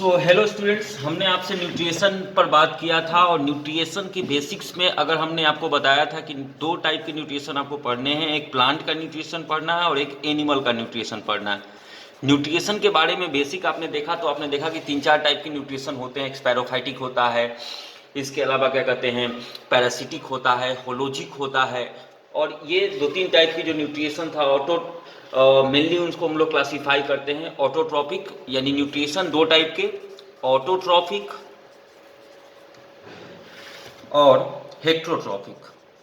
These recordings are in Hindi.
हेलो स्टूडेंट्स, हमने आपसे न्यूट्रिशन पर बात किया था और न्यूट्रिशन की बेसिक्स में अगर हमने आपको बताया था कि दो टाइप के न्यूट्रिशन आपको पढ़ने हैं, एक प्लांट का न्यूट्रिशन पढ़ना है और एक एनिमल का न्यूट्रिशन पढ़ना है। न्यूट्रिशन के बारे में बेसिक आपने देखा तो आपने देखा कि 3-4 टाइप के न्यूट्रिशन होते हैं। एक स्पैरोफाइटिक होता है, इसके अलावा क्या कहते हैं पैरासिटिक होता है, होलोजिक होता है। और ये 2-3 टाइप की जो न्यूट्रिशन था मेनली उनको हम लोग क्लासीफाई करते हैं। ऑटोट्रॉपिक यानी न्यूट्रिशन दो टाइप के, ऑटोट्रॉपिक और हेक्टोट्रॉपिक।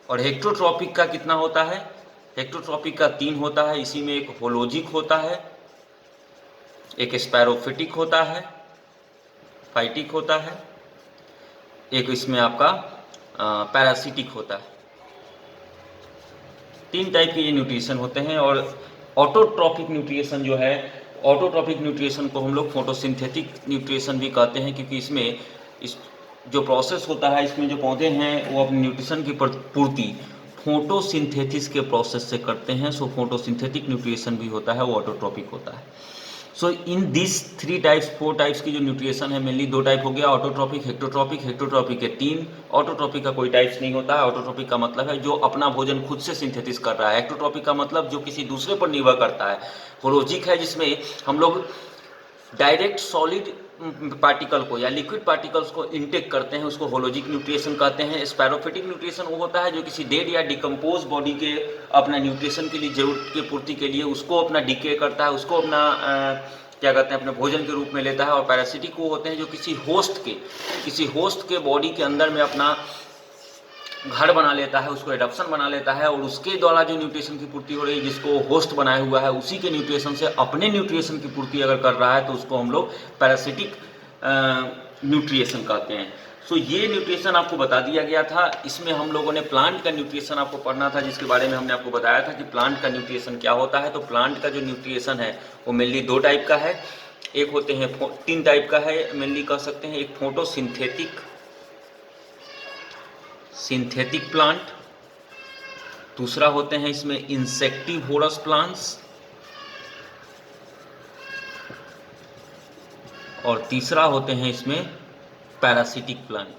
और हेक्टोट्रॉपिक का कितना होता है? हेक्टोट्रॉपिक का 3 होता है। इसी में एक होलोजिक होता है, एक स्पैरोफिटिक होता है, फाइटिक होता है, एक इसमें आपका पैरासिटिक होता है। 3 टाइप के ये न्यूट्रिशन होते हैं। और ऑटोट्रॉपिक न्यूट्रिशन जो है, ऑटोट्रॉपिक न्यूट्रिशन को हम लोग फोटोसिंथेटिक न्यूट्रिशन भी कहते हैं, क्योंकि इसमें इस जो प्रोसेस होता है, इसमें जो पौधे हैं वो अपनी न्यूट्रिशन की पूर्ति फोटोसिंथेसिस के प्रोसेस से करते हैं। सो फोटोसिंथेटिक न्यूट्रिशन भी होता है, वो ऑटोट्रॉपिक होता है। सो इन दिस 4 टाइप्स की जो न्यूट्रिशन है, मेनली 2 टाइप हो गया, ऑटोट्रॉपिक, हेक्टोट्रॉपिक। हेक्टोट्रॉपिक के 3, ऑटोट्रॉपिक का कोई टाइप्स नहीं होता है। ऑटोट्रॉपिक का मतलब है जो अपना भोजन खुद से सिंथेसिस कर रहा है। हेक्टोट्रॉपिक का मतलब जो किसी दूसरे पर निर्भर करता है। होलोजिक है जिसमें हम लोग डायरेक्ट सॉलिड पार्टिकल को या लिक्विड पार्टिकल्स को इनटेक करते हैं, उसको होलोजिक न्यूट्रिशन कहते हैं। स्पैरोफिटिक न्यूट्रिशन वो होता है जो किसी डेड या डिकम्पोज बॉडी के अपना न्यूट्रिशन के लिए जरूरत की पूर्ति के लिए उसको अपना डिके करता है, उसको अपना क्या कहते हैं अपने भोजन के रूप में लेता है। और पैरासिटिक वो होते हैं जो किसी होस्ट के बॉडी के अंदर में अपना घर बना लेता है, उसको एडप्शन बना लेता है और उसके द्वारा जो न्यूट्रिशन की पूर्ति हो रही है, जिसको होस्ट बनाया हुआ है, उसी के न्यूट्रिशन से अपने न्यूट्रिशन की पूर्ति अगर कर रहा है तो उसको हम लोग पैरासिटिक न्यूट्रिशन कहते हैं। सो ये न्यूट्रिशन आपको बता दिया गया था। इसमें हम लोगों ने प्लांट का न्यूट्रिशन आपको पढ़ना था, जिसके बारे में हमने आपको बताया था कि प्लांट का न्यूट्रिशन क्या होता है। तो प्लांट का जो न्यूट्रिशन है वो मेनली 2 टाइप का है। एक होते हैं 3 टाइप का है मेनली कह सकते हैं। एक सिंथेटिक प्लांट, दूसरा होते हैं इसमें इंसेक्टिवोरस प्लांट्स, और तीसरा होते हैं इसमें पैरासिटिक प्लांट।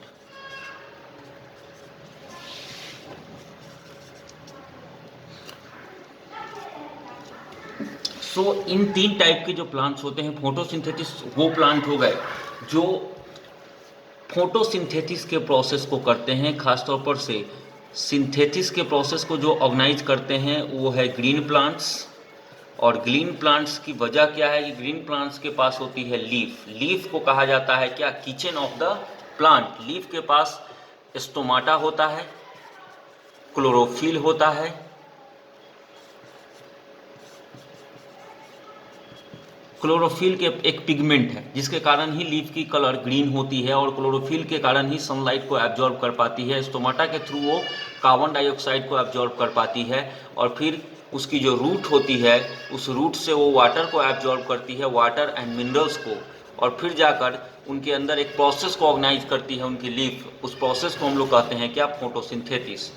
सो इन 3 टाइप के जो प्लांट्स होते हैं, फोटोसिंथेसिस वो प्लांट हो गए जो फोटोसिंथेसिस के प्रोसेस को करते हैं। खासतौर पर से सिंथेसिस के प्रोसेस को जो ऑर्गेनाइज करते हैं वो है ग्रीन प्लांट्स। और ग्रीन प्लांट्स की वजह क्या है कि ग्रीन प्लांट्स के पास होती है लीफ को कहा जाता है क्या, kitchen of the plant. Leaf के पास स्टोमाटा होता है, क्लोरोफिल होता है, क्लोरोफिल के एक पिगमेंट है जिसके कारण ही लीफ की कलर ग्रीन होती है, और क्लोरोफिल के कारण ही सनलाइट को एब्जॉर्ब कर पाती है। स्टोमाटा के थ्रू वो कार्बन डाइऑक्साइड को एब्जॉर्ब कर पाती है, और फिर उसकी जो रूट होती है उस रूट से वो वाटर को एब्जॉर्ब करती है, वाटर एंड मिनरल्स को, और फिर जाकर उनके अंदर एक प्रोसेस को ऑर्गेनाइज करती है उनकी लीफ। उस प्रोसेस को हम लोग कहते हैं क्या, फोटोसिंथेसिस।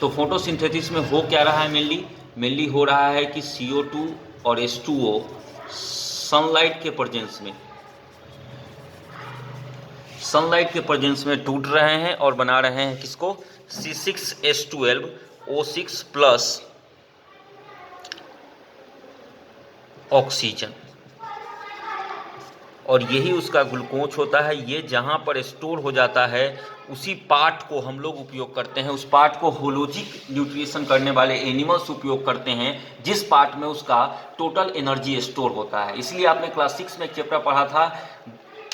तो फोटोसिंथेसिस में हो क्या रहा है, मेनली हो रहा है कि CO2 और H2O सनलाइट के प्रेजेंस में टूट रहे हैं और बना रहे हैं किसको, C6H12O6 प्लस ऑक्सीजन। और यही उसका ग्लूकोज होता है। ये जहाँ पर स्टोर हो जाता है उसी पार्ट को हम लोग उपयोग करते हैं। उस पार्ट को होलोजिक न्यूट्रिशन करने वाले एनिमल्स उपयोग करते हैं, जिस पार्ट में उसका टोटल एनर्जी स्टोर होता है। इसलिए आपने क्लास 6 में एक चैप्टर पढ़ा था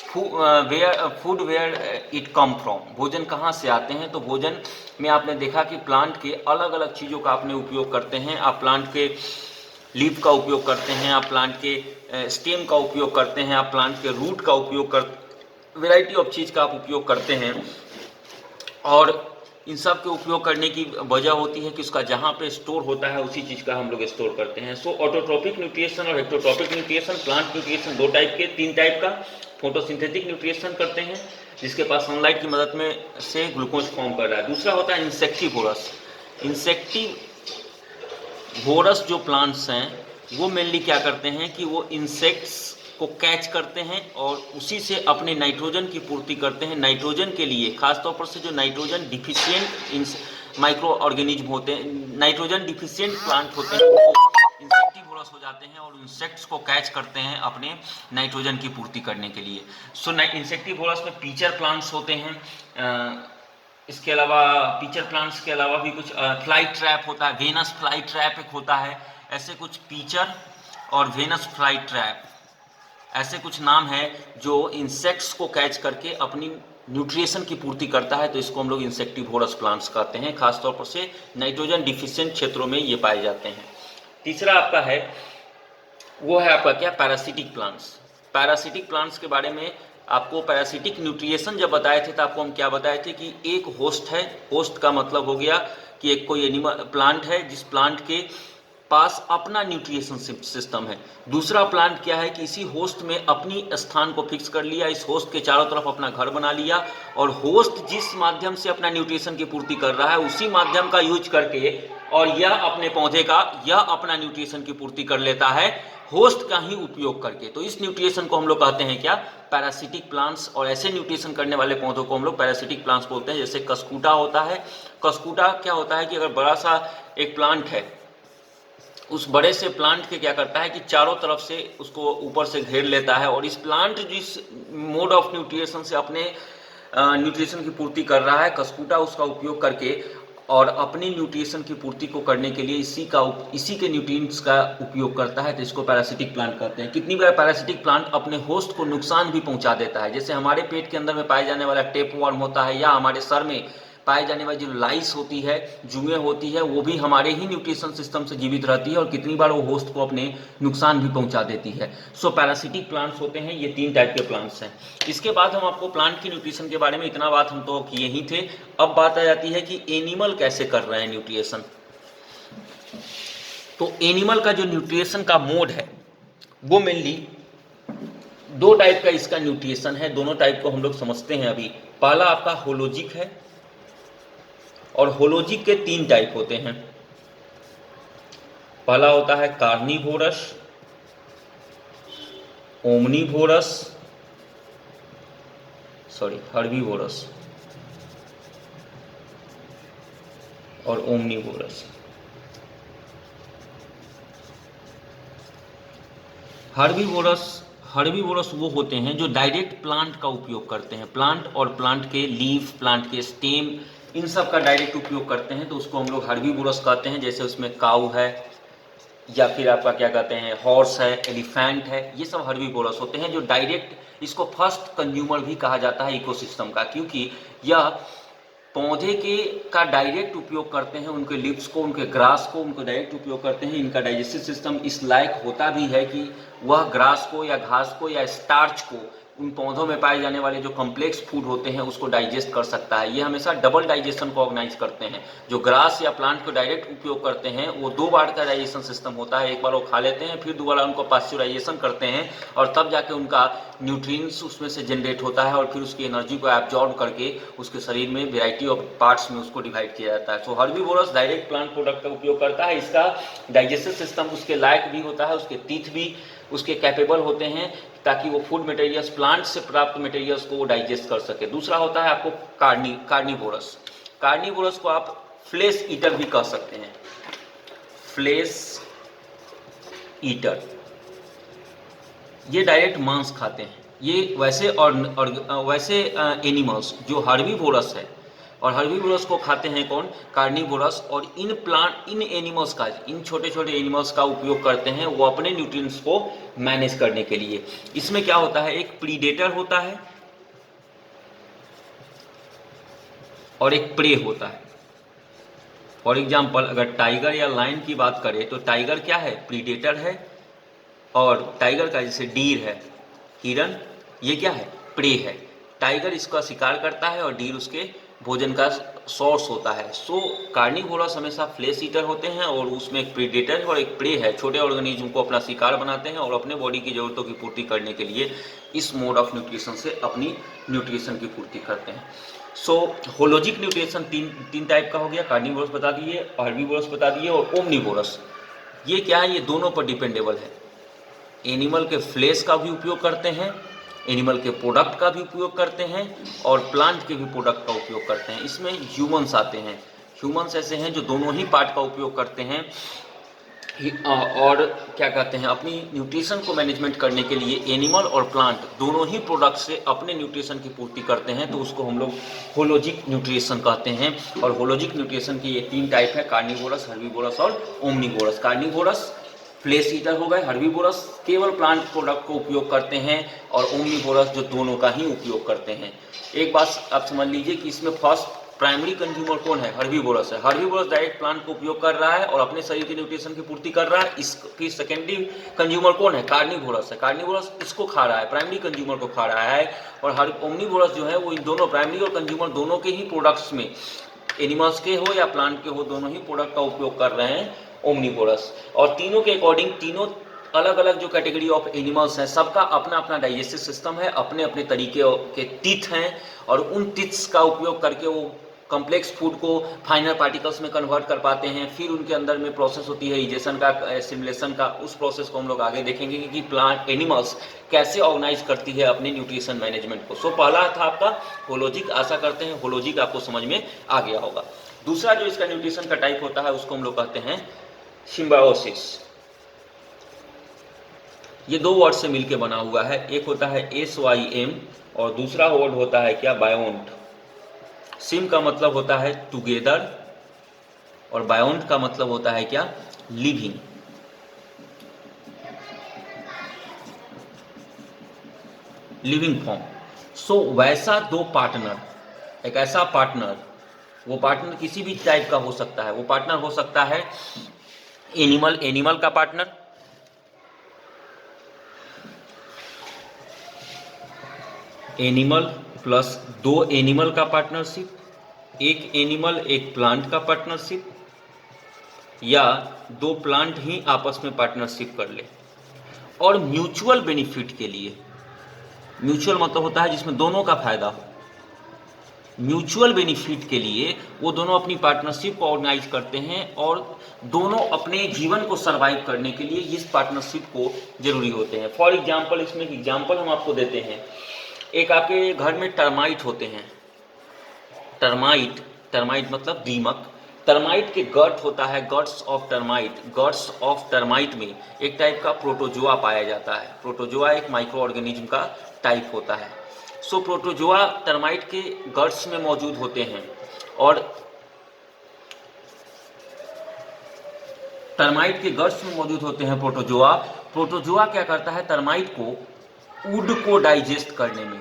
food where it come from, भोजन कहाँ से आते हैं। तो भोजन में आपने देखा कि प्लांट के अलग अलग चीज़ों का आपने उपयोग करते हैं। आप प्लांट के लीफ का उपयोग करते हैं, आप प्लांट के स्टेम का उपयोग करते हैं, आप प्लांट के रूट का उपयोग कर, वैरायटी ऑफ चीज़ का आप उपयोग करते हैं। और इन सब के उपयोग करने की वजह होती है कि उसका जहाँ पे स्टोर होता है उसी चीज़ का हम लोग स्टोर करते हैं। सो ऑटोट्रॉपिक न्यूट्रिशन और हेक्टोट्रॉपिक न्यूट्रिशन, प्लांट न्यूट्रिशन 2 टाइप के, 3 टाइप का। फोटोसिंथेटिक न्यूट्रिशन करते हैं जिसके पास सनलाइट की मदद में से ग्लूकोज फॉर्म कर रहा है। दूसरा होता है इंसेक्टिवोरस। इंसेक्टिवोरस जो प्लांट्स हैं वो मेनली क्या करते हैं कि वो इंसेक्ट्स को कैच करते हैं और उसी से अपने नाइट्रोजन की पूर्ति करते हैं। नाइट्रोजन के लिए खासतौर पर से जो नाइट्रोजन डिफिशियंट माइक्रो ऑर्गेनिज्म होते हैं, नाइट्रोजन डिफिशियंट प्लांट होते हैं, वो इंसेक्टिवोरस हो जाते हैं और इंसेक्ट्स को कैच करते हैं अपने नाइट्रोजन की पूर्ति करने के लिए। सो इंसेक्टिवोरस में पीचर प्लांट्स होते हैं, इसके अलावा पीचर प्लांट्स के अलावा भी कुछ फ्लाई ट्रैप होता है, वेनस फ्लाई ट्रैप एक होता है, ऐसे कुछ पीचर और वेनस फ्लाई ट्रैप ऐसे कुछ नाम है जो इंसेक्ट्स को कैच करके अपनी न्यूट्रिएशन की पूर्ति करता है। तो इसको हम लोग इंसेक्टिवोरस प्लांट्स कहते हैं। खासतौर पर से नाइट्रोजन डिफिशिएंट क्षेत्रों में ये पाए जाते हैं। तीसरा आपका है वो है आपका क्या, पैरासिटिक प्लांट्स। पैरासिटिक प्लांट्स के बारे में आपको पैरासिटिक न्यूट्रिएशन जब बताए थे तो आपको हम क्या बताए थे कि एक होस्ट है, होस्ट का मतलब हो गया कि एक कोई एनिमल प्लांट है जिस प्लांट के पास अपना न्यूट्रिएशन सिस्टम है। दूसरा प्लांट क्या है कि इसी होस्ट में अपनी स्थान को फिक्स कर लिया, इस होस्ट के चारों तरफ अपना घर बना लिया और होस्ट जिस माध्यम से अपना न्यूट्रिएशन की पूर्ति कर रहा है उसी माध्यम का यूज करके और यह अपने पौधे का यह अपना न्यूट्रिएशन की पूर्ति कर लेता है होस्ट का ही उपयोग करके। तो इस न्यूट्रिएशन को हम लोग कहते हैं क्या, पैरासिटिक प्लांट्स। और ऐसे न्यूट्रिएशन करने वाले पौधों को हम लोग पैरासिटिक प्लांट्स बोलते हैं। जैसे कसकूटा होता है। कसकूटा क्या होता है कि अगर बड़ा सा एक प्लांट है, उस बड़े से प्लांट के क्या करता है कि चारों तरफ से उसको ऊपर से घेर लेता है और इस प्लांट जिस मोड ऑफ न्यूट्रिएशन से अपने न्यूट्रिशन की पूर्ति कर रहा है, कसकूटा उसका उपयोग करके और अपनी न्यूट्रिशन की पूर्ति को करने के लिए इसी के न्यूट्रिएंट्स का उपयोग करता है। तो इसको पैरासिटिक प्लांट कहते हैं। कितनी बार पैरासिटिक प्लांट अपने होस्ट को नुकसान भी पहुंचा देता है। जैसे हमारे पेट के अंदर में पाए जाने वाला टेपवर्म होता है या हमारे सर में पाए जाने वाली जो लाइस होती है, जुएं होती है, वो भी हमारे ही न्यूट्रिशन सिस्टम से जीवित रहती है और कितनी बार वो होस्ट को अपने नुकसान भी पहुंचा देती है। सो पैरासिटिक प्लांट्स होते हैं, ये 3 टाइप के प्लांट्स हैं। इसके बाद हम आपको प्लांट की न्यूट्रिशन के बारे में इतना बात हम तो किए ही थे। अब बात आ जाती है कि एनिमल कैसे कर रहे हैं न्यूट्रिएशन। तो एनिमल का जो न्यूट्रिएशन का मोड है वो मेनली 2 टाइप का इसका न्यूट्रिएशन है। दोनों टाइप को हम लोग समझते हैं अभी। पहला आपका होलोजिक है और होलोजिक के 3 टाइप होते हैं। पहला होता है कार्निवोरस, ओमनीवोरस, हर्बीवोरस और ओमनीवोरस। हर्बीवोरस वो होते हैं जो डायरेक्ट प्लांट का उपयोग करते हैं। प्लांट और प्लांट के लीफ, प्लांट के स्टेम, इन सब का डायरेक्ट उपयोग करते हैं। तो उसको हम लोग हर्बीवोरस कहते हैं। जैसे उसमें काऊ है या फिर आपका क्या कहते हैं हॉर्स है, एलिफेंट है, ये सब हर्बीवोरस होते हैं जो डायरेक्ट, इसको फर्स्ट कंज्यूमर भी कहा जाता है इकोसिस्टम का, क्योंकि यह पौधे के का डायरेक्ट उपयोग करते हैं। उनके लीव्स को, उनके ग्रास को, उनको डायरेक्ट उपयोग करते हैं। इनका डाइजेस्टिव सिस्टम इस लायक होता भी है कि वह ग्रास को या घास को या स्टार्च को, उन पौधों में पाए जाने वाले जो कॉम्प्लेक्स फूड होते हैं उसको डाइजेस्ट कर सकता है। ये हमेशा डबल डाइजेशन को ऑर्गेनाइज करते हैं। जो ग्रास या प्लांट को डायरेक्ट उपयोग करते हैं वो 2 बार का डाइजेशन सिस्टम होता है। एक बार वो खा लेते हैं, फिर दोबारा उनको पास्चुराइजेशन करते हैं और तब जाके उनका न्यूट्रिएंट्स उसमें से जनरेट होता है और फिर उसकी एनर्जी को एब्जॉर्ब करके उसके शरीर में वेराइटी ऑफ पार्ट्स में उसको डिवाइड किया जाता है। सो हर्बीवोरस डायरेक्ट प्लांट प्रोडक्ट का उपयोग करता है। इसका डाइजेस्टिव सिस्टम उसके लायक भी होता है, उसके टीथ भी उसके कैपेबल होते हैं ताकि वो फूड मटेरियल्स, प्लांट से प्राप्त मटेरियल्स को वो डाइजेस्ट कर सके। दूसरा होता है आपको कार्निवोरस। कार्निवोरस को आप फ्लेश ईटर भी कह सकते हैं। फ्लेश ईटर, ये डायरेक्ट मांस खाते हैं। ये वैसे एनिमल्स जो हर्बीवोरस है और हर्बीवोरस को खाते हैं कौन, कार्निवोरस। और इन एनिमल्स का, इन छोटे छोटे एनिमल्स का उपयोग करते हैं वो अपने न्यूट्रिएंट्स को मैनेज करने के लिए। इसमें क्या होता है, एक प्रीडेटर होता है और एक प्रे होता है। फॉर एग्जाम्पल अगर टाइगर या लायन की बात करें तो टाइगर क्या है, प्रीडेटर है, और टाइगर का जैसे डीर है, हिरन, ये क्या है, प्रे है। टाइगर इसका शिकार करता है और डीर उसके भोजन का सोर्स होता है। सो कार्निवोरस हमेशा फ्लेश ईटर होते हैं और उसमें एक प्रीडेटर है और एक प्रे है। छोटे ऑर्गेनिज्म को अपना शिकार बनाते हैं और अपने बॉडी की जरूरतों की पूर्ति करने के लिए इस मोड ऑफ न्यूट्रिशन से अपनी न्यूट्रिशन की पूर्ति करते हैं। सो होलोजिक न्यूट्रिशन तीन टाइप का हो गया। कार्निवोरस बता दिए, हर्बीवोरस बता दिए और ओमनीवोरस। ये क्या है, ये दोनों पर डिपेंडेबल है। एनिमल के फ्लेश का भी उपयोग करते हैं, एनिमल के प्रोडक्ट का भी उपयोग करते हैं और प्लांट के भी प्रोडक्ट का उपयोग करते हैं। इसमें ह्यूमंस आते हैं। ह्यूमंस ऐसे हैं जो दोनों ही पार्ट का उपयोग करते हैं और क्या कहते हैं, अपनी न्यूट्रिशन को मैनेजमेंट करने के लिए एनिमल और प्लांट दोनों ही प्रोडक्ट से अपने न्यूट्रिशन की पूर्ति करते हैं, तो उसको हम लोग होलोजिक न्यूट्रिशन कहते हैं। और होलोजिक न्यूट्रिशन की ये 3 टाइप है, कार्निवोरस, हर्बीवोरस और ओमनीवोरस। कार्निवोरस फ्लेश ईटर हो गए, हर्बीवोरस केवल प्लांट प्रोडक्ट को उपयोग करते हैं और ओमनीवोरस जो दोनों का ही उपयोग करते हैं। एक बात आप समझ लीजिए कि इसमें फर्स्ट प्राइमरी कंज्यूमर कौन है, हर्बीवोरस है। हर्बीवोरस डायरेक्ट प्लांट को उपयोग कर रहा है और अपने शरीर के न्यूट्रिशन की पूर्ति कर रहा है। इसकी सेकेंडरी कंज्यूमर कौन है, कार्निवोरस है। कार्निवोरस इसको खा रहा है, प्राइमरी कंज्यूमर को खा रहा है। और ओमनीवोरस जो है वो इन दोनों प्राइमरी और कंज्यूमर दोनों के ही प्रोडक्ट्स में, एनिमल्स के हो या प्लांट के हो, दोनों ही प्रोडक्ट का उपयोग कर रहे हैं ओमनीवोरस। और तीनों के अकॉर्डिंग तीनों अलग अलग जो कैटेगरी ऑफ एनिमल्स हैं, सबका अपना अपना डाइजेस्टिव सिस्टम है, अपने अपने तरीके के टीथ हैं और उन टीथ्स का उपयोग करके वो कॉम्प्लेक्स फूड को फाइनल पार्टिकल्स में कन्वर्ट कर पाते हैं। फिर उनके अंदर में प्रोसेस होती है इजेशन का, एसिमिलेशन का। उस प्रोसेस को हम लोग आगे देखेंगे कि प्लांट एनिमल्स कैसे ऑर्गेनाइज करती है अपने न्यूट्रिशन मैनेजमेंट को। सो पहला था आपका होलोजिक। आशा करते हैं होलोजिक आपको समझ में आ गया होगा। दूसरा जो इसका न्यूट्रिशन का टाइप होता है उसको हम लोग कहते हैं सिम्बायोसिस। ये 2 वर्ड से मिलकर बना हुआ है। एक होता है SYM और दूसरा वर्ड होता है क्या, बायोन्ट। सिम का मतलब होता है टुगेदर और बायोन्ट का मतलब होता है क्या, लिविंग। Living form. सो वैसा 2 पार्टनर, एक ऐसा पार्टनर, वो पार्टनर किसी भी टाइप का हो सकता है। वो पार्टनर हो सकता है एनिमल का पार्टनर, एनिमल प्लस 2 एनिमल का पार्टनरशिप, एक एनिमल एक प्लांट का पार्टनरशिप, या 2 प्लांट ही आपस में पार्टनरशिप कर ले। और म्यूचुअल बेनिफिट के लिए, म्यूचुअल मतलब होता है जिसमें दोनों का फायदा हो। म्यूचुअल बेनिफिट के लिए वो दोनों अपनी पार्टनरशिप को ऑर्गेनाइज करते हैं और दोनों अपने जीवन को सरवाइव करने के लिए इस पार्टनरशिप को जरूरी होते हैं। फॉर एग्जाम्पल, इसमें एक एग्जाम्पल हम आपको देते हैं। एक आपके घर में टर्माइट होते हैं। टर्माइट मतलब दीमक। टर्माइट के गट होता है, guts of termite. Guts of termite में एक टाइप का प्रोटोजोआ पाया जाता है। प्रोटोजोआ एक माइक्रो ऑर्गेनिज्म का टाइप होता है। सो प्रोटोजोआ टर्माइट के गट्स में मौजूद होते हैं और टर्माइट के गट्स में मौजूद होते हैं प्रोटोजोआ। प्रोटोजोआ क्या करता है, टर्माइट को वुड को डाइजेस्ट करने में,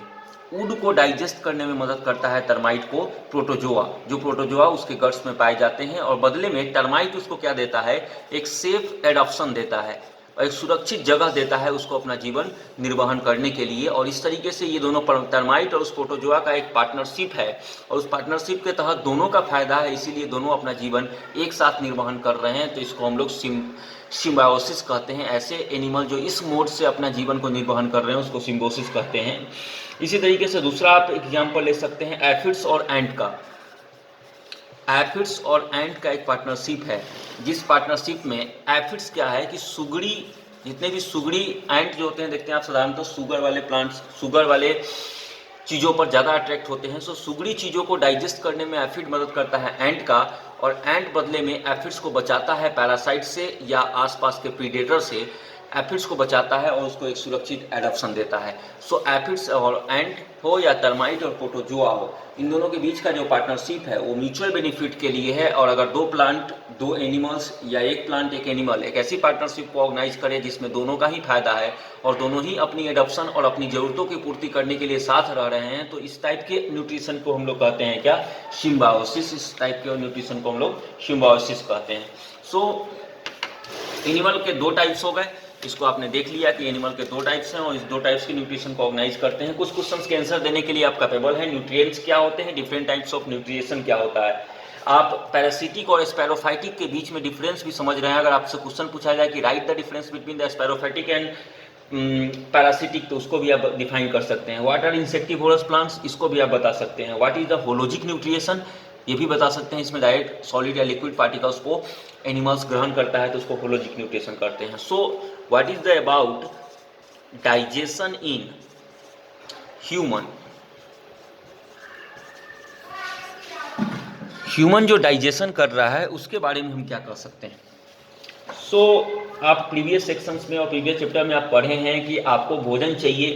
वुड को डाइजेस्ट करने में मदद करता है टर्माइट को प्रोटोजोआ। जो प्रोटोजोआ उसके गट्स में पाए जाते हैं और बदले में टर्माइट उसको क्या देता है, एक सेफ एडॉप्शन देता है और एक सुरक्षित जगह देता है उसको अपना जीवन निर्वहन करने के लिए। और इस तरीके से ये दोनों टर्माइट और उस प्रोटोजोआ का एक पार्टनरशिप है और उस पार्टनरशिप के तहत दोनों का फायदा है, इसीलिए दोनों अपना जीवन एक साथ निर्वहन कर रहे हैं। तो इसको हम लोग सिम्बायोसिस कहते हैं। ऐसे एनिमल जो इस मोड से अपना जीवन को निर्वहन कर रहे हैं उसको सिम्बायोसिस कहते हैं। इसी तरीके से दूसरा आप एग्जाम्पल ले सकते हैं एफिड्स और एंट का। एफिड्स और एंट का एक पार्टनरशिप है, जिस पार्टनरशिप में एफिड्स क्या है कि सुगड़ी, जितने भी सुगड़ी एंट जो होते हैं, देखते हैं आप साधारणतः शुगर वाले प्लांट्स, शुगर वाले चीज़ों पर ज़्यादा अट्रैक्ट होते हैं। सो सुगड़ी चीज़ों को डाइजेस्ट करने में एफिड मदद करता है एंट का, और एंट बदले में एफिड्स को बचाता है पैरासाइट से या आसपास के प्रीडेटर से। एफिड्स को बचाता है और उसको एक सुरक्षित एडॉप्शन देता है। सो एफिड्स और एंट हो या टर्माइट और प्रोटोजोआ हो, इन दोनों के बीच का जो पार्टनरशिप है वो म्यूचुअल बेनिफिट के लिए है। और अगर 2 प्लांट 2 एनिमल्स या एक प्लांट एक एनिमल एक ऐसी पार्टनरशिप को ऑर्गेनाइज करे जिसमें दोनों का ही फायदा है और दोनों ही अपनी एडॉप्शन और अपनी ज़रूरतों की पूर्ति करने के लिए साथ रह रहे हैं, तो इस टाइप के न्यूट्रिशन को हम लोग कहते हैं क्या, सिम्बायोसिस। इस टाइप के न्यूट्रिशन को हम लोग सिम्बायोसिस कहते हैं। सो एनिमल के 2 टाइप्स हो गए, इसको आपने देख लिया कि एनिमल के 2 टाइप्स हैं और इस 2 टाइप्स के न्यूट्रिशन को ऑर्गेनाइज करते हैं। कुछ क्वेश्चंस के आंसर देने के लिए आप कैपेबल हैं। न्यूट्रिएंट्स क्या होते हैं, डिफरेंट टाइप्स ऑफ न्यूट्रिएशन क्या होता है, आप पैरासिटिक और स्पैरोफाइटिक के बीच में डिफरेंस भी समझ रहे हैं। अगर आपसे क्वेश्चन पूछा जाए कि write the difference between the saprophytic and parasitic, तो उसको भी आप डिफाइन कर सकते हैं। व्हाट आर इंसेक्टिवोरस प्लांट्स, इसको भी आप बता सकते हैं। व्हाट इज द होलोजिक न्यूट्रिएशन, ये भी बता सकते हैं। इसमें डायरेक्ट सॉलिड या लिक्विड पार्टिकल्स को एनिमल्स ग्रहण करता है तो उसको होलोजिक न्यूट्रिएशन करते हैं। So what is the about digestion in human जो डाइजेशन कर रहा है उसके बारे में हम क्या कर सकते हैं। आप प्रीवियस सेक्शंस में और प्रीवियस चैप्टर में आप पढ़े हैं कि आपको भोजन चाहिए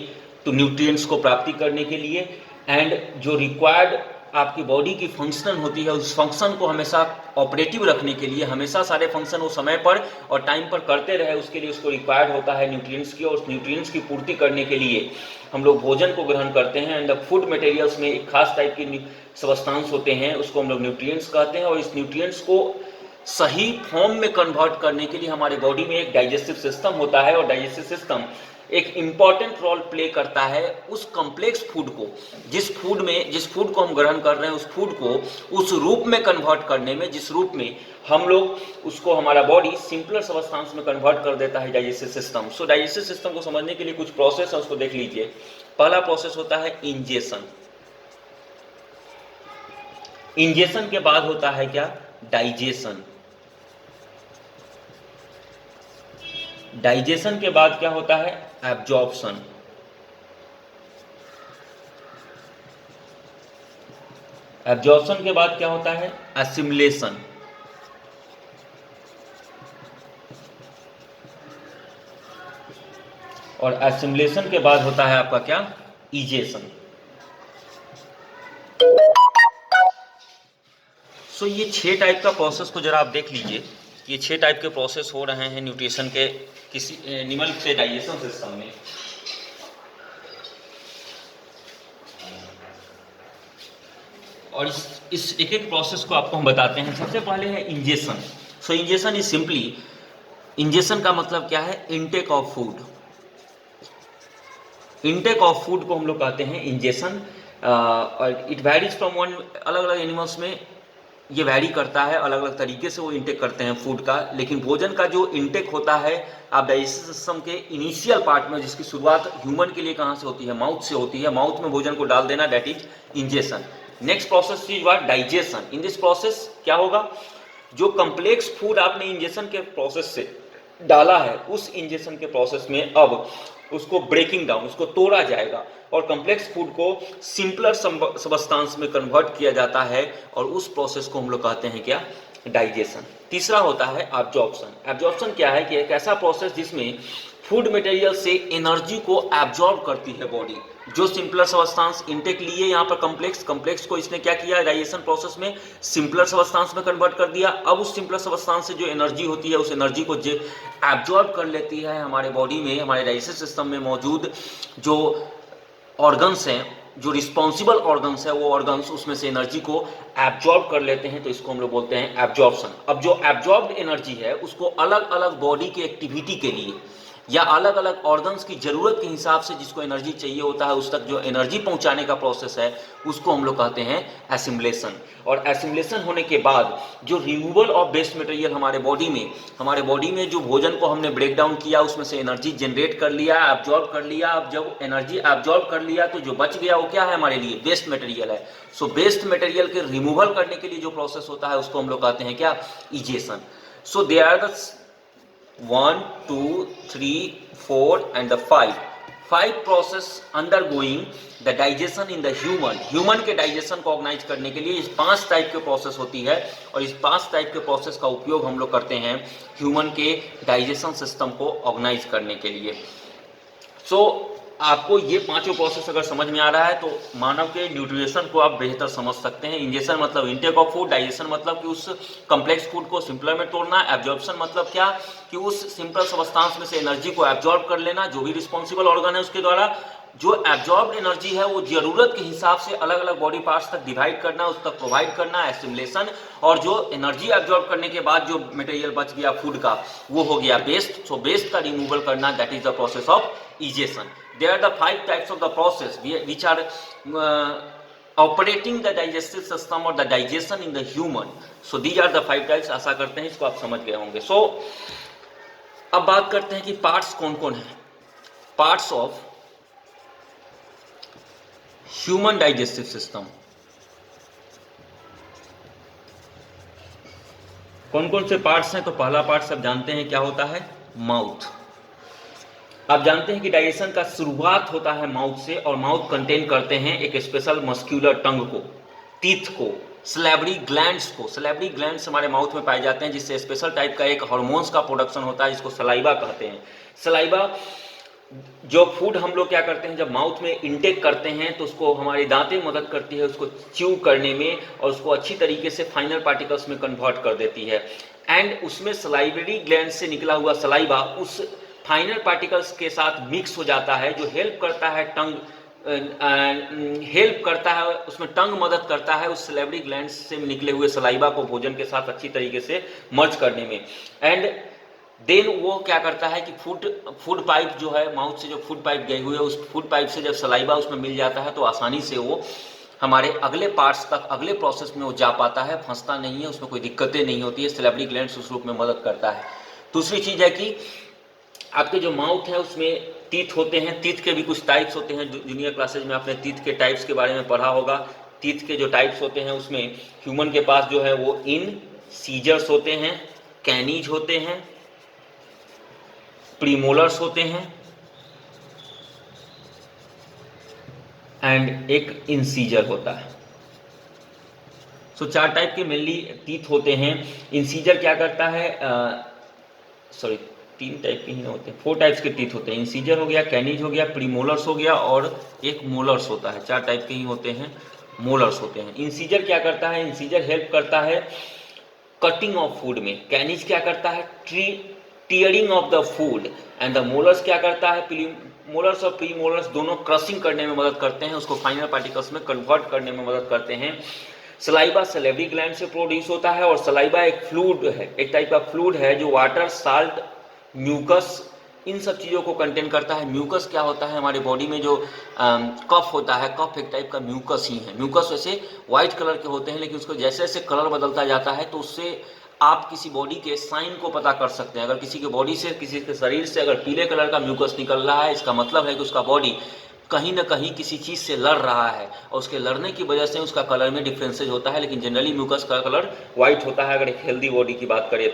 तो न्यूट्रिएंट्स को प्राप्ति करने के लिए, एंड जो रिक्वायर्ड आपकी बॉडी की फंक्शन होती है उस फंक्शन को हमेशा ऑपरेटिव रखने के लिए, हमेशा सारे फंक्शन वो समय पर और टाइम पर करते रहे, उसके लिए उसको रिक्वायर्ड होता है न्यूट्रिएंट्स की, और उस न्यूट्रिएंट्स की पूर्ति करने के लिए हम लोग भोजन को ग्रहण करते हैं। एंड द फूड मटेरियल्स में एक खास टाइप की सब्सटेंस होते हैं, उसको हम लोग न्यूट्रिएंट्स कहते हैं, और इस न्यूट्रिएंट्स को सही फॉर्म में कन्वर्ट करने के लिए हमारे बॉडी में एक डाइजेस्टिव सिस्टम होता है, और डाइजेस्टिव सिस्टम एक इम्पॉर्टेंट रोल प्ले करता है उस कॉम्प्लेक्स फूड को, जिस फूड को हम ग्रहण कर रहे हैं उस फूड को उस रूप में कन्वर्ट करने में, जिस रूप में हम लोग उसको, हमारा बॉडी सिंपलर सब्सटेंस में कन्वर्ट कर देता है डाइजेस्टिव सिस्टम। सो डाइजेस्टिव सिस्टम को समझने के लिए कुछ प्रोसेस है, उसको देख लीजिए। पहला प्रोसेस होता है इंजेशन। इंजेशन के बाद होता है क्या? डाइजेशन। डाइजेशन के बाद क्या होता है? एब्जॉर्प्शन। एब्जॉर्प्शन के बाद क्या होता है? एसिमिलेशन। और एसिमिलेशन के बाद होता है आपका क्या? इजेशन। सो ये 6 टाइप का प्रोसेस को जरा आप देख लीजिए। ये 6 टाइप के प्रोसेस हो रहे हैं न्यूट्रिशन के किसी एनिमल के डाइजेशन सिस्टम में। और इस एक एक प्रोसेस को आपको हम बताते हैं। सबसे पहले है ingestion. So ingestion is simply, ingestion का मतलब क्या है? Intake of food. Intake of food को हम लोग कहते हैं इंजेशन। और इट वैरीज फ्रॉम वन, अलग अलग एनिमल्स में ये वैरी करता है, अलग अलग तरीके से वो इंटेक करते हैं फूड का। लेकिन भोजन का जो इंटेक होता है आप डाइजेस्टिव सिस्टम के इनिशियल पार्ट में, जिसकी शुरुआत ह्यूमन के लिए कहाँ से होती है? माउथ से होती है। माउथ में भोजन को डाल देना, that is ingestion. Next process is what? Digestion. In this process क्या होगा? जो कम्प्लेक्स फूड आपने इंजेशन के प्रोसेस से डाला है, उस इंजेशन के प्रोसेस में अब उसको ब्रेकिंग डाउन, उसको तोड़ा जाएगा और कम्प्लेक्स फूड को सिंपलर सब्सटेंस में कन्वर्ट किया जाता है, और उस प्रोसेस को हम लोग कहते हैं क्या? डाइजेशन। तीसरा होता है एब्जॉर्प्शन। एब्जॉर्प्शन क्या है? कि एक ऐसा प्रोसेस जिसमें फूड मटेरियल से एनर्जी को एब्जॉर्ब करती है बॉडी। जो सिंपलर सब्सटेंस इंटेक लिए यहाँ पर कम्प्लेक्स को इसने क्या किया? डाइजेशन प्रोसेस में सिंपलर सब्सटेंस में कन्वर्ट कर दिया। अब उस सिंपलर सब्सटेंस से जो एनर्जी होती है, उस एनर्जी को एब्जॉर्ब कर लेती है हमारे बॉडी में, हमारे डाइजेस्टिव सिस्टम में मौजूद जो ऑर्गन्स हैं, जो रिस्पॉन्सिबल ऑर्गन्स है, वो ऑर्गन्स उसमें से एनर्जी को एब्जॉर्ब कर लेते हैं। तो इसको हम लोग बोलते हैं एब्जॉर्प्शन। अब जो एब्जॉर्ब्ड एनर्जी है उसको अलग अलग बॉडी की एक्टिविटी के लिए या अलग अलग ऑर्गन्स की ज़रूरत के हिसाब से जिसको एनर्जी चाहिए होता है, उस तक जो एनर्जी पहुंचाने का प्रोसेस है उसको हम लोग कहते हैं एसिमिलेशन। और एसिमिलेशन होने के बाद जो रिमूवल ऑफ वेस्ट मटेरियल हमारे बॉडी में जो भोजन को हमने ब्रेक डाउन किया, उसमें से एनर्जी जनरेट कर लिया, एब्जॉर्ब कर लिया। अब जब एनर्जी एब्जॉर्ब कर लिया तो जो बच गया वो क्या है? हमारे लिए वेस्ट मटेरियल है। सो वेस्ट मटेरियल के रिमूवल करने के लिए जो प्रोसेस होता है उसको हम लोग कहते हैं क्या? Egestion. So they are the 1, 2, 3, 4 and the 5 process undergoing the digestion in the human के डाइजेशन को ऑर्गेनाइज करने के लिए इस 5 टाइप के प्रोसेस होती है, और इस 5 टाइप के प्रोसेस का उपयोग हम लोग करते हैं ह्यूमन के डाइजेशन सिस्टम को ऑर्गेनाइज करने के लिए। आपको ये 5 प्रोसेस अगर समझ में आ रहा है तो मानव के न्यूट्रिशन को आप बेहतर समझ सकते हैं। इंजेशन मतलब इंटेक ऑफ फूड, डाइजेशन मतलब कि उस कम्प्लेक्स फूड को सिंपलर में तोड़ना, एब्जॉर्प्शन मतलब क्या? कि उस सिंपल सब्सटेंस में से एनर्जी को एब्जॉर्ब कर लेना, जो भी रिस्पॉन्सिबल ऑर्गन है उसके द्वारा। जो एब्जॉर्ब्ड एनर्जी है वो जरूरत के हिसाब से अलग अलग बॉडी पार्ट्स तक डिवाइड करना, उस तक प्रोवाइड करना, एसिमिलेशन। और जो एनर्जी एब्जॉर्ब करने के बाद जो मटेरियल बच गया फूड का, वो हो गया वेस्ट। सो वेस्ट का रिमूवल करना, that is the process of egestion. There are the 5 types of the process which are operating the digestive system or the digestion in the human. So these are the 5 types। आशा करते हैं इसको आप समझ गए होंगे। So अब बात करते हैं कि पार्ट्स कौन कौन है। Parts of human digestive system कौन कौन से पार्ट्स हैं? तो पहला पार्ट सब जानते हैं क्या होता है? माउथ। आप जानते हैं कि डाइजेशन का शुरुआत होता है माउथ से, और माउथ कंटेन करते हैं एक स्पेशल मस्क्यूलर टंग को, टीथ को, सलेवरी ग्लैंड्स को। सलेवरी ग्लैंड्स हमारे माउथ में पाए जाते हैं, जिससे स्पेशल टाइप का एक हार्मोन्स का प्रोडक्शन होता है, जिसको सलाइवा कहते हैं। सलाइवा जो फूड हम लोग क्या करते हैं, जब माउथ में इंटेक करते हैं तो उसको हमारी दांतें मदद करती है उसको च्यू करने में, और उसको अच्छी तरीके से फाइनल पार्टिकल्स में कन्वर्ट कर देती है। एंड उसमें सलाइवरी ग्लैंड से निकला हुआ सलाइवा उस फाइनल पार्टिकल्स के साथ मिक्स हो जाता है, जो हेल्प करता है उसमें टंग मदद करता है उस सलेवरी ग्लैंड से निकले हुए सलाइवा को भोजन के साथ अच्छी तरीके से मर्ज करने में। एंड देन वो क्या करता है कि फूड पाइप जो है, माउथ से जो फूड पाइप गई हुई है, उस फूड पाइप से जब सलाइवा उसमें मिल जाता है तो आसानी से वो हमारे अगले पार्ट्स तक, अगले प्रोसेस में वो जा पाता है, फंसता नहीं है, उसमें कोई दिक्कतें नहीं होती है। सलेवरी ग्लैंड्स उस रूप में मदद करता है। दूसरी चीज़ है कि आपके जो माउथ है उसमें टीथ होते हैं। टीथ के भी कुछ टाइप्स होते हैं, जूनियर क्लासेज में आपने टीथ के टाइप्स के बारे में पढ़ा होगा। टीथ के जो टाइप्स होते हैं उसमें ह्यूमन के पास जो है वो सीजर्स होते हैं, कैनीज होते हैं, प्रीमोलर्स होते हैं, एंड एक इंसीजर होता है। सो 4 टाइप के मेनली टीथ होते हैं। इंसीजर क्या करता है, 3 टाइप के ही होते हैं, 4 टाइप्स के टीथ होते हैं। इंसीजर हो गया, कैनीज हो गया, प्रीमोलर्स हो गया, और एक मोलर्स होता है। 4 टाइप के ही होते हैं, मोलर्स होते हैं। इंसीजर क्या करता है, इंसीजर हेल्प करता है कटिंग ऑफ फूड में। कैनीज क्या करता है, tearing of the food. And the molars क्या करता है, मोलर्स और प्री मोलर्स दोनों क्रशिंग करने में मदद करते हैं, उसको फाइनल पार्टिकल्स में कन्वर्ट करने में मदद करते हैं। सलाइवा सलेवरी ग्लैंड से प्रोड्यूस होता है, और सलाइवा एक फ्लूइड है, एक टाइप का फ्लूइड है जो वाटर, साल्ट, म्यूकस, इन सब चीज़ों को कंटेन करता है। म्यूकस क्या होता है, हमारे बॉडी में जो कफ होता है, कफ एक टाइप का म्यूकस ही है। म्यूकस वैसे वाइट कलर के होते हैं, लेकिन उसको जैसे जैसे कलर बदलता जाता है तो उससे आप किसी बॉडी के साइन को पता कर सकते हैं। अगर किसी के बॉडी से, किसी के शरीर से अगर पीले कलर का म्यूकस निकल रहा है, इसका मतलब है कि उसका बॉडी कहीं ना कहीं किसी चीज़ से लड़ रहा है, और उसके लड़ने की वजह से उसका कलर में डिफरेंसेज होता है। लेकिन जनरली म्यूकस का कलर वाइट होता है अगर एक हेल्दी बॉडी की बात करें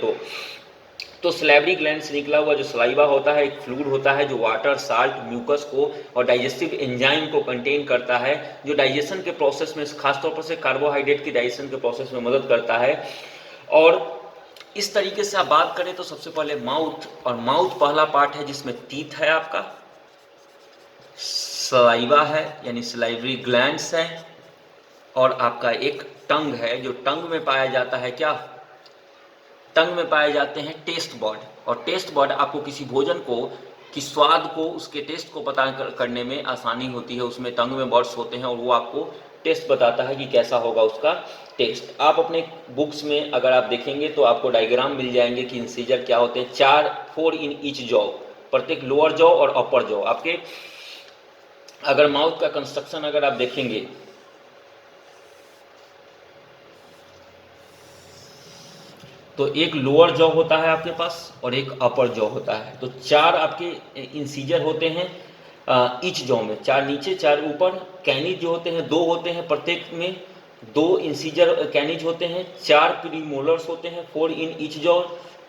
तो सलेवरी ग्लैंड से निकला हुआ जो सलाइवा होता है एक फ्लूइड होता है जो वाटर, साल्ट, म्यूकस को और डाइजेस्टिव एंजाइम को कंटेन करता है, जो डाइजेशन के प्रोसेस में, खासतौर पर से कार्बोहाइड्रेट की डाइजेशन के प्रोसेस में मदद करता है। और इस तरीके से आप बात करें तो सबसे पहले माउथ, और माउथ पहला पार्ट है जिसमें टीथ है, आपका सलाइवा है यानी सलाइवरी ग्लैंड्स है, और आपका एक टंग है, जो टंग में पाया जाता है। क्या टंग में पाए जाते हैं टेस्ट बर्ड, और टेस्ट बर्ड आपको किसी भोजन को, कि स्वाद को, उसके टेस्ट को पता करने में आसानी होती है। उसमें टंग में बर्ड्स होते हैं और वो आपको टेस्ट बताता है कि कैसा होगा उसका टेस्ट। आप अपने बुक्स में अगर आप देखेंगे तो आपको डायग्राम मिल जाएंगे कि इंसीजर क्या होते हैं। 4 इन ईच जॉ, प्रत्येक लोअर जॉ और अपर जॉ। आपके अगर माउथ का कंस्ट्रक्शन अगर आप देखेंगे तो एक लोअर जॉ होता है आपके पास और एक अपर जॉ होता है। तो 4 आपके इंसीजर होते हैं ईच जॉ में, 4 नीचे 4 ऊपर। कैनिज जो होते हैं 2 होते हैं, प्रत्येक में 2 इंसीजर कैनिज होते हैं। 4 प्रीमोलर्स होते हैं, 4 in each jaw,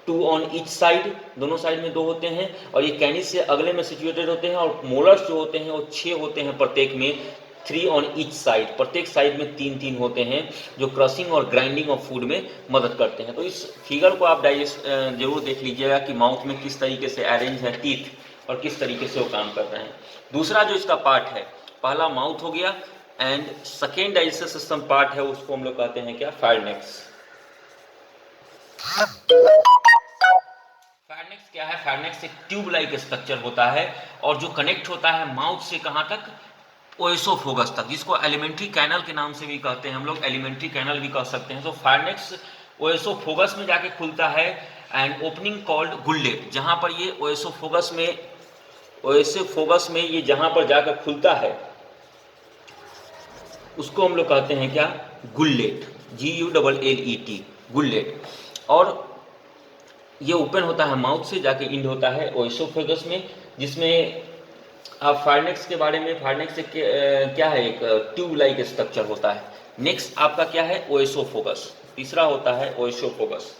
2 on each side, दोनों साइड में 2 होते हैं। और ये कैनिज से अगले में सिचुएटेड होते हैं। और मोलर्स जो होते हैं वो 6 होते हैं प्रत्येक में, 3 ऑन ईच साइड, प्रत्येक साइड में 3-3 होते हैं, जो क्रशिंग और ग्राइंडिंग ऑफ फूड में मदद करते हैं। तो इस फिगर को आप डाइजेस्ट जरूर देख लीजिएगा कि माउथ में किस तरीके से अरेंज है टीथ और किस तरीके से वो काम कर रहे हैं। दूसरा जो इसका पार्ट है, पहला माउथ हो गया, and second digestive system part है उसको हम लोग कहते हैं क्या, फायरनेक्स। फायरनेक्स क्या है, फायरनेक्स एक ट्यूब लाइक स्ट्रक्चर होता है और जो कनेक्ट होता है माउथ से कहाँ तक, ओएसोफोगस तक, जिसको एलिमेंट्री कैनल के नाम से भी कहते हैं हम लोग, एलिमेंट्री कैनल भी कह सकते हैं। तो फायरनेक्स ओएसोफोगस में जाके खुलता है, एंड ओपनिंग कॉल्ड गुल्लेट, जहां पर ये ओएसोफोगस में ये जहां पर जाकर खुलता है उसको हम लोग कहते हैं क्या, गुल्लेट, GULLET, गुल्लेट। और ये ओपन होता है माउथ से, जाके इंड होता है ओएसोफोगस में, जिसमें आप फायरनेक्स के बारे में, फायरनेक्स क्या है, एक ट्यूब लाइक स्ट्रक्चर होता है। नेक्स्ट आपका क्या है, ओएसोफोगस, तीसरा होता है ओएसोफोगस।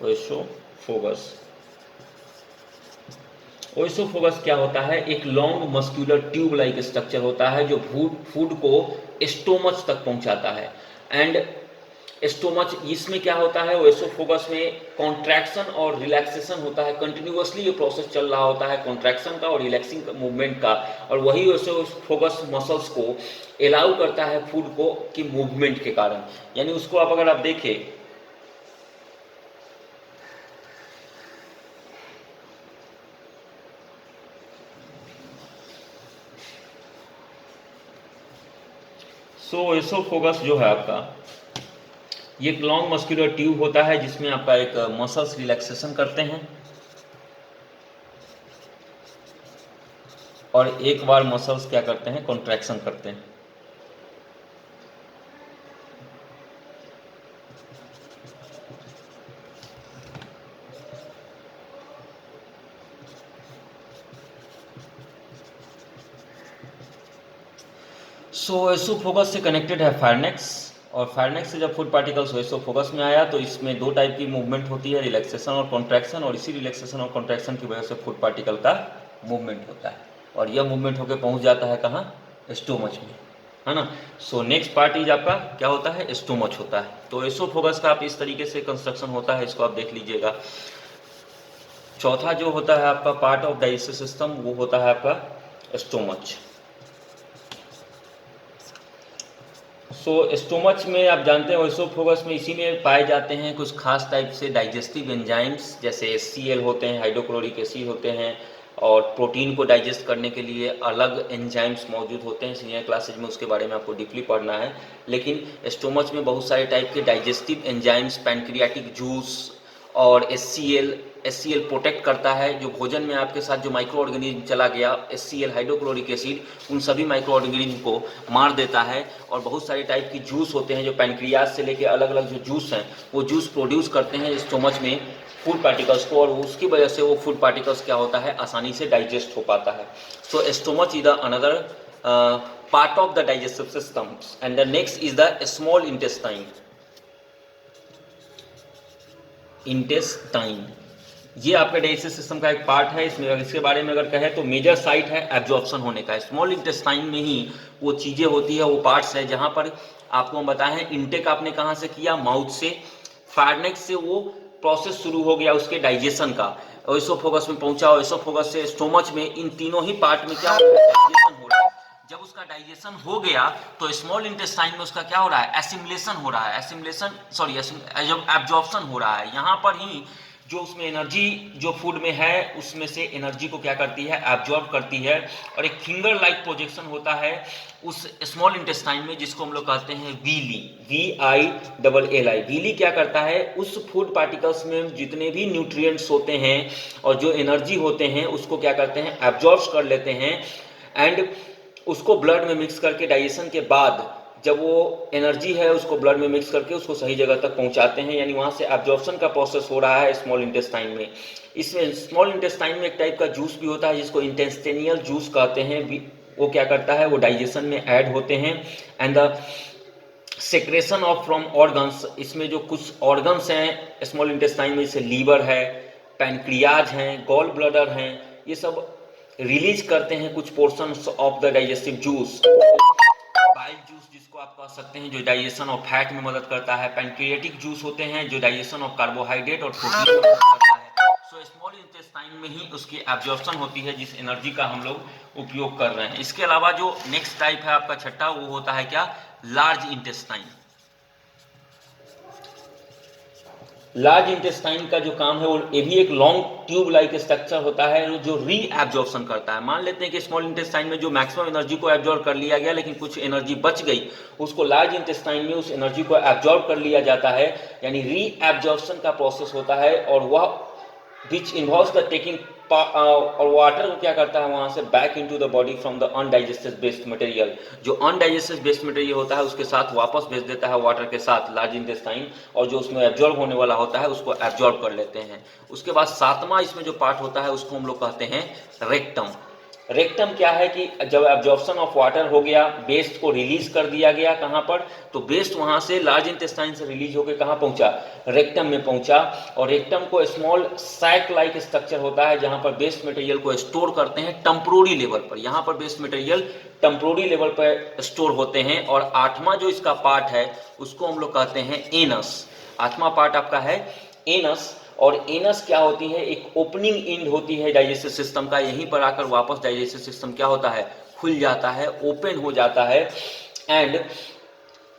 ओएसोफोगस ओएसोफोगस क्या होता है, एक long muscular tube like structure होता है जो फूड को स्टोमच तक पहुंचाता है। एंड स्टोमच, इसमें क्या होता है, ओएसोफोगस में कॉन्ट्रैक्शन और रिलैक्सेशन होता है, कंटिन्यूअसली ये प्रोसेस चल रहा होता है कॉन्ट्रैक्शन का और रिलैक्सिंग मूवमेंट का, और वही ओएसोफोगस मसल्स को अलाउ करता है फूड को कि मूवमेंट के कारण। यानी उसको आप अगर आप देखें, सो ओएसोफोगस जो है आपका, ये एक लॉन्ग मस्कुलर ट्यूब होता है जिसमें आपका एक मसल्स रिलैक्सेशन करते हैं और एक बार मसल्स क्या करते हैं, कॉन्ट्रैक्शन करते हैं। सो ओएसोफोगस से कनेक्टेड है फायरनेक्स, और फायरनेक्स से जब फूड पार्टिकल्स ओएसोफोगस में आया तो इसमें दो टाइप की मूवमेंट होती है, रिलैक्सेशन और कॉन्ट्रैक्शन, और इसी रिलैक्सेशन और कॉन्ट्रैक्शन की वजह से फूड पार्टिकल का मूवमेंट होता है, और यह मूवमेंट होकर पहुंच जाता है कहाँ, स्टोमच में, है ना। सो नेक्स्ट पार्ट इज आपका क्या होता है, स्टोमच होता है। तो ओएसोफोगस का आप इस तरीके से कंस्ट्रक्शन होता है, इसको आप देख लीजिएगा। चौथा जो होता है आपका पार्ट ऑफ डाइजेस्टिव सिस्टम, वो होता है आपका स्टोमच। स्टोमच में आप जानते हैं ओएसोफोगस में इसी में पाए जाते हैं कुछ खास टाइप से डाइजेस्टिव एंजाइम्स, जैसे HCl होते हैं, हाइड्रोक्लोरिक एसिड होते हैं, और प्रोटीन को डाइजेस्ट करने के लिए अलग एंजाइम्स मौजूद होते हैं। सीनियर क्लासेज में उसके बारे में आपको डीपली पढ़ना है। लेकिन स्टोमच में बहुत सारे टाइप के डाइजेस्टिव एंजाइम्स, पैनक्रियाटिक जूस और HCl प्रोटेक्ट करता है, जो भोजन में आपके साथ जो माइक्रो ऑर्गेनिज्म चला गया, HCl हाइड्रोक्लोरिक एसिड, उन सभी माइक्रो ऑर्गेनिज्म को मार देता है। और बहुत सारे टाइप की जूस होते हैं जो पैनक्रियाज से लेके अलग अलग जो जूस हैं वो जूस प्रोड्यूस करते हैं स्टोमच में फूड पार्टिकल्स को, और उसकी वजह से वो फूड पार्टिकल्स क्या होता है, आसानी से डाइजेस्ट हो पाता है। So stomach is the another part of the digestive system. And the next is the small intestine. Intestine ये आपके डाइजेस्टिव सिस्टम का एक पार्ट है। इसमें इसके बारे में अगर कहें तो मेजर साइट है एब्जॉर्प्शन होने का। स्मॉल इंटेस्टाइन में ही वो चीज़ें होती है, वो पार्ट्स है जहाँ पर आपको हम बताए हैं इनटेक आपने कहाँ से किया, माउथ से, फायरनेक्स से वो प्रोसेस शुरू हो गया उसके डाइजेशन का, ओएसोफोगस में पहुंचा, ओएसोफोगस से स्टोमच में, इन तीनों ही पार्ट में क्या हो रहा है, डाइजेशन हो रहा है। जब उसका डाइजेशन हो गया तो स्मॉल इंटेस्टाइन में उसका क्या हो रहा है, एसिमिलेशन हो रहा है, जब एब्जॉर्प्शन हो रहा है, यहाँ पर ही जो उसमें एनर्जी जो फूड में है उसमें से एनर्जी को क्या करती है, एब्जॉर्ब करती है, और एक फिंगर लाइक प्रोजेक्शन होता है उस स्मॉल इंटेस्टाइन में जिसको हम लोग कहते हैं वीली, VILLI। वीली क्या करता है, उस फूड पार्टिकल्स में जितने भी न्यूट्रिएंट्स होते हैं और जो एनर्जी होते हैं उसको क्या करते हैं, एब्जॉर्ब कर लेते हैं, एंड उसको ब्लड में मिक्स करके डाइजेशन के बाद जब वो एनर्जी है उसको ब्लड में मिक्स करके उसको सही जगह तक पहुंचाते हैं, यानी वहाँ से एब्जॉर्प्शन का प्रोसेस हो रहा है स्मॉल इंटेस्टाइन में। इसमें स्मॉल इंटेस्टाइन में एक टाइप का जूस भी होता है जिसको इंटेस्टेनियल जूस कहते हैं। वो क्या करता है, वो डाइजेशन में ऐड होते हैं, and the secretion of from organs, इसमें जो कुछ ऑर्गन्स हैं स्मॉल इंटेस्टाइन में, जैसे लीवर है, पैनक्रियाज हैं, गॉल ब्लडर हैं, ये सब रिलीज करते हैं कुछ portions of the digestive juice, bile juice जिसको आप कह सकते हैं, जो डाइजेशन ऑफ फैट में मदद करता है। पैनक्रियाटिक जूस होते हैं जो डाइजेशन ऑफ कार्बोहाइड्रेट और प्रोटीन में मदद करता है। सो स्मॉल इंटेस्टाइन में ही उसकी एब्जॉर्प्शन होती है जिस एनर्जी का हम लोग उपयोग कर रहे हैं। इसके अलावा जो नेक्स्ट टाइप है आपका छठा, वो होता है क्या, लार्ज इंटेस्टाइन। लार्ज इंटेस्टाइन का जो काम है वो ये भी एक लॉन्ग ट्यूब लाइक स्ट्रक्चर होता है जो री एब्जॉर्प्शन करता है। मान लेते हैं कि स्मॉल इंटेस्टाइन में जो मैक्सिमम एनर्जी को एब्जॉर्ब कर लिया गया लेकिन कुछ एनर्जी बच गई, उसको लार्ज इंटेस्टाइन में उस एनर्जी को एब्जॉर्ब कर लिया जाता है, यानी री एब्जॉर्प्शन का प्रोसेस होता है, और वह विच इन्वॉल्व्स द टेकिंग और वाटर को क्या करता है वहां से back into the body from the undigested waste material. जो अनडाइजेस्टेड वेस्ट मटेरियल होता है उसके साथ वापस भेज देता है वाटर के साथ लार्ज इंटेस्टाइन, और जो उसमें एब्जॉर्ब होने वाला होता है उसको एब्जॉर्ब कर लेते हैं। उसके बाद सातवां इसमें जो पार्ट होता है उसको हम लोग कहते हैं रेक्टम। रेक्टम क्या है कि जब एब्जॉर्प्शन ऑफ वाटर हो गया, वेस्ट को रिलीज कर दिया गया कहाँ पर, तो वेस्ट वहाँ से लार्ज इंटेस्टाइन से रिलीज होकर कहाँ पहुँचा, रेक्टम में पहुँचा। और रेक्टम को स्मॉल सैक लाइक स्ट्रक्चर होता है जहाँ पर वेस्ट मटेरियल को स्टोर करते हैं टेम्पोररी लेवल पर। यहाँ पर वेस्ट मटेरियल टेम्पोररी लेवल पर स्टोर होते हैं। और आठवां जो इसका पार्ट है उसको हम लोग कहते हैं एनस। आठवां पार्ट आपका है एनस। और एनस क्या होती है, एक ओपनिंग एंड होती है डाइजेस्टिव सिस्टम का। यहीं पर आकर वापस डाइजेस्टिव सिस्टम क्या होता है, खुल जाता है, ओपन हो जाता है। एंड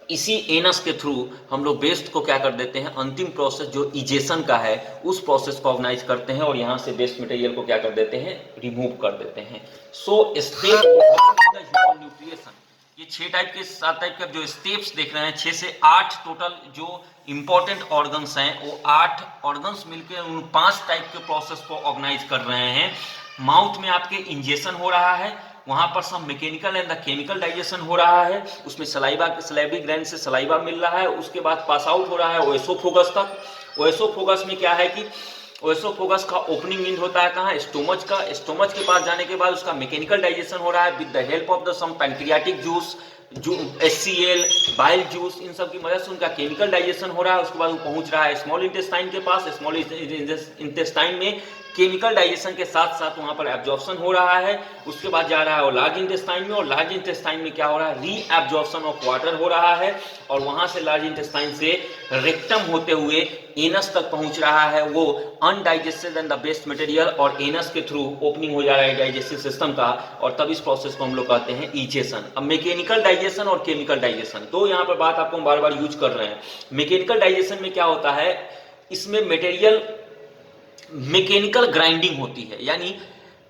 इसी एनस के थ्रू हम लोग वेस्ट को क्या कर देते हैं, अंतिम प्रोसेस जो इजेशन का है उस प्रोसेस को ऑर्गेनाइज करते हैं और यहाँ से वेस्ट मटेरियल को क्या कर देते हैं, रिमूव कर देते हैं। सो स्टेप ह्यूमन न्यूट्रिएशन, ये 6 टाइप के 7 टाइप के जो स्टेप्स देख रहे हैं, 6 से 8 टोटल जो इंपॉर्टेंट ऑर्गन्स हैं, वो 8 ऑर्गन्स मिलकर उन 5 टाइप के प्रोसेस को ऑर्गेनाइज कर रहे हैं। माउथ में आपके इंजेक्शन हो रहा है, वहां पर सब mechanical and the chemical digestion हो रहा है, उसमें सलाइवा सलाइवी ग्लैंड से सलाइवा मिल रहा है, उसके बाद पास आउट हो रहा है ओएसोफेगस तक। ओएसोफेगस में क्या है कि ओएसोफेगस का ओपनिंग एंड होता है कहाँ, स्टोमच का। स्टोमच के पास जाने के बाद उसका मैकेनिकल डाइजेशन हो रहा है with the help of the some pancreatic juice, HCl, bile juice, इन सब की मदद से उनका केमिकल डाइजेशन हो रहा है। उसके बाद वो पहुंच रहा है स्मॉल इंटेस्टाइन के पास। स्मॉल इंटेस्टाइन में केमिकल डाइजेशन के साथ साथ वहां पर एब्जॉर्प्शन हो रहा है। उसके बाद जा रहा है वो लार्ज इंटेस्टाइन में, और लार्ज इंटेस्टाइन में क्या हो रहा है, री एब्जॉर्प्शन ऑफ वाटर हो रहा है। और वहां से लार्ज इंटेस्टाइन से रेक्टम होते हुए एनस तक पहुंच रहा है वो undigested and the waste material, और एनस के थ्रू ओपनिंग हो जा रहा है डाइजेस्टिव सिस्टम का। और तब इस प्रोसेस को हम लोग कहते हैं इजेशन। अब मैकेनिकल डाइजेशन और केमिकल डाइजेशन, तो यहाँ पर बात आपको हम बार बार यूज कर रहे हैं। मैकेनिकल डाइजेशन में क्या होता है, इसमें मटेरियल मैकेनिकल ग्राइंडिंग होती है, यानी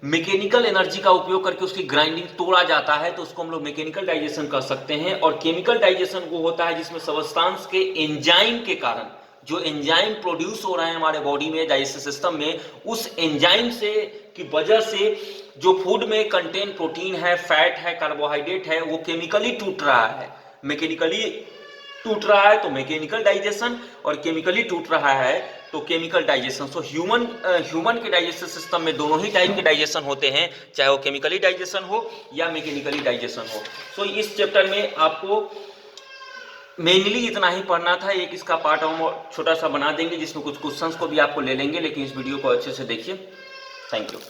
मैकेनिकल एनर्जी का उपयोग करके उसकी ग्राइंडिंग तोड़ा जाता है, तो उसको हम लोग मैकेनिकल डाइजेशन कर सकते हैं। और केमिकल डाइजेशन वो होता है जिसमें सब्सटेंस के एंजाइम के कारण, जो एंजाइम प्रोड्यूस हो रहे हैं हमारे बॉडी में डाइजेस्टिव सिस्टम में, उस एंजाइम से की वजह से जो फूड में कंटेन प्रोटीन है, फैट है, कार्बोहाइड्रेट है, वो केमिकली टूट रहा है। मैकेनिकली टूट रहा है तो मैकेनिकल डाइजेशन, और केमिकली टूट रहा है तो केमिकल डाइजेशन। सो ह्यूमन के डाइजेस्टिव सिस्टम में दोनों ही टाइप के डाइजेशन होते हैं, चाहे वो केमिकली डाइजेशन हो या मैकेनिकली डाइजेशन हो। सो इस चैप्टर में आपको मेनली इतना ही पढ़ना था। एक इसका पार्ट हम छोटा सा बना देंगे जिसमें कुछ क्वेश्चंस को भी आपको ले लेंगे, लेकिन इस वीडियो को अच्छे से देखिए। Thank you.